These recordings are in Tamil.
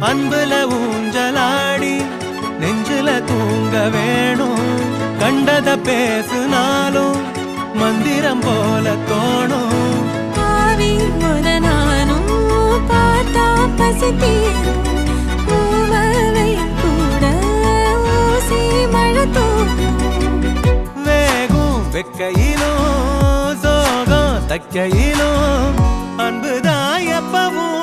அன்புல ஊஞ்சலாடி நெஞ்சுல தூங்க வேணும். கண்டத பேசுனாலும் மந்திரம் போல தோணும். ஆவி ஒரு நானும் பார்த்தா பசி தீரும். பூவலை கூட ஊசி மழை தூக்கும். வேகும் வெக்கையிலும் சோகம் தக்கையிலும் அன்புதான் எப்பவும்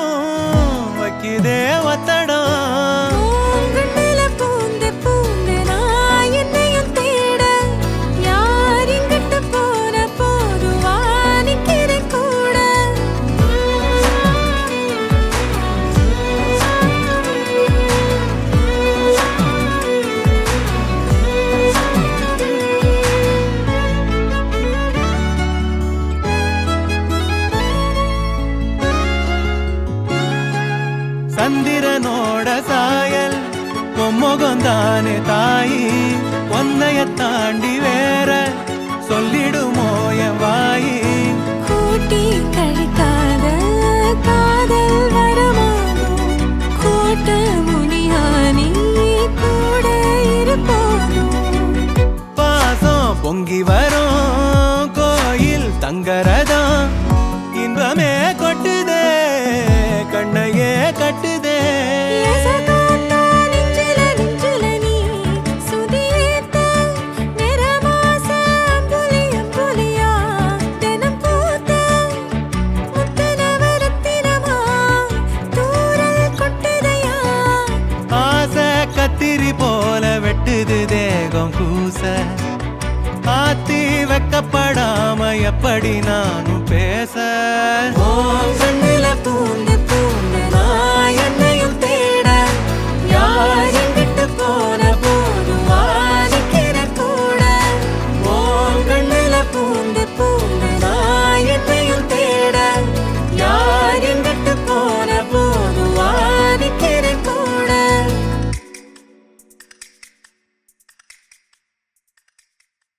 வைக்குதே ஒத்தடம். பூங்குழல பூந்து பூந்து நான் என்னையும் தேட. யார் இங்கிட்டு போன போதுவா நிக்கிறேன் கூட. சந்திரனோட சாயல் பொம்முகந்தானே தாயி. ஒன்னைய தாண்டி வேற சொல்லிடுமோ என் வாயி. கூட்டி கழிக்காத காதல் வரமானோ. கோட்ட முனியானி கூட இருப்போனோ. பாசம் பொங்கி வரும் கோயில் தங்கரதம். இன்பமே கொட்டுதே கண்ணையே கட்டுதே. எசகாத்தா நெஞ்சில நெஞ்சில நீ சுதியேத்த. நிறமாச அம்புலி அம்புலியா தினம் பூத்த. முத்தனவரத்தினமா தூரல் கொட்டுதையா. ஆசை கத்திரி போல வெட்டுது தேகம் கூச. ஆத்தி வெக்கப்படாம எப்படி நானும்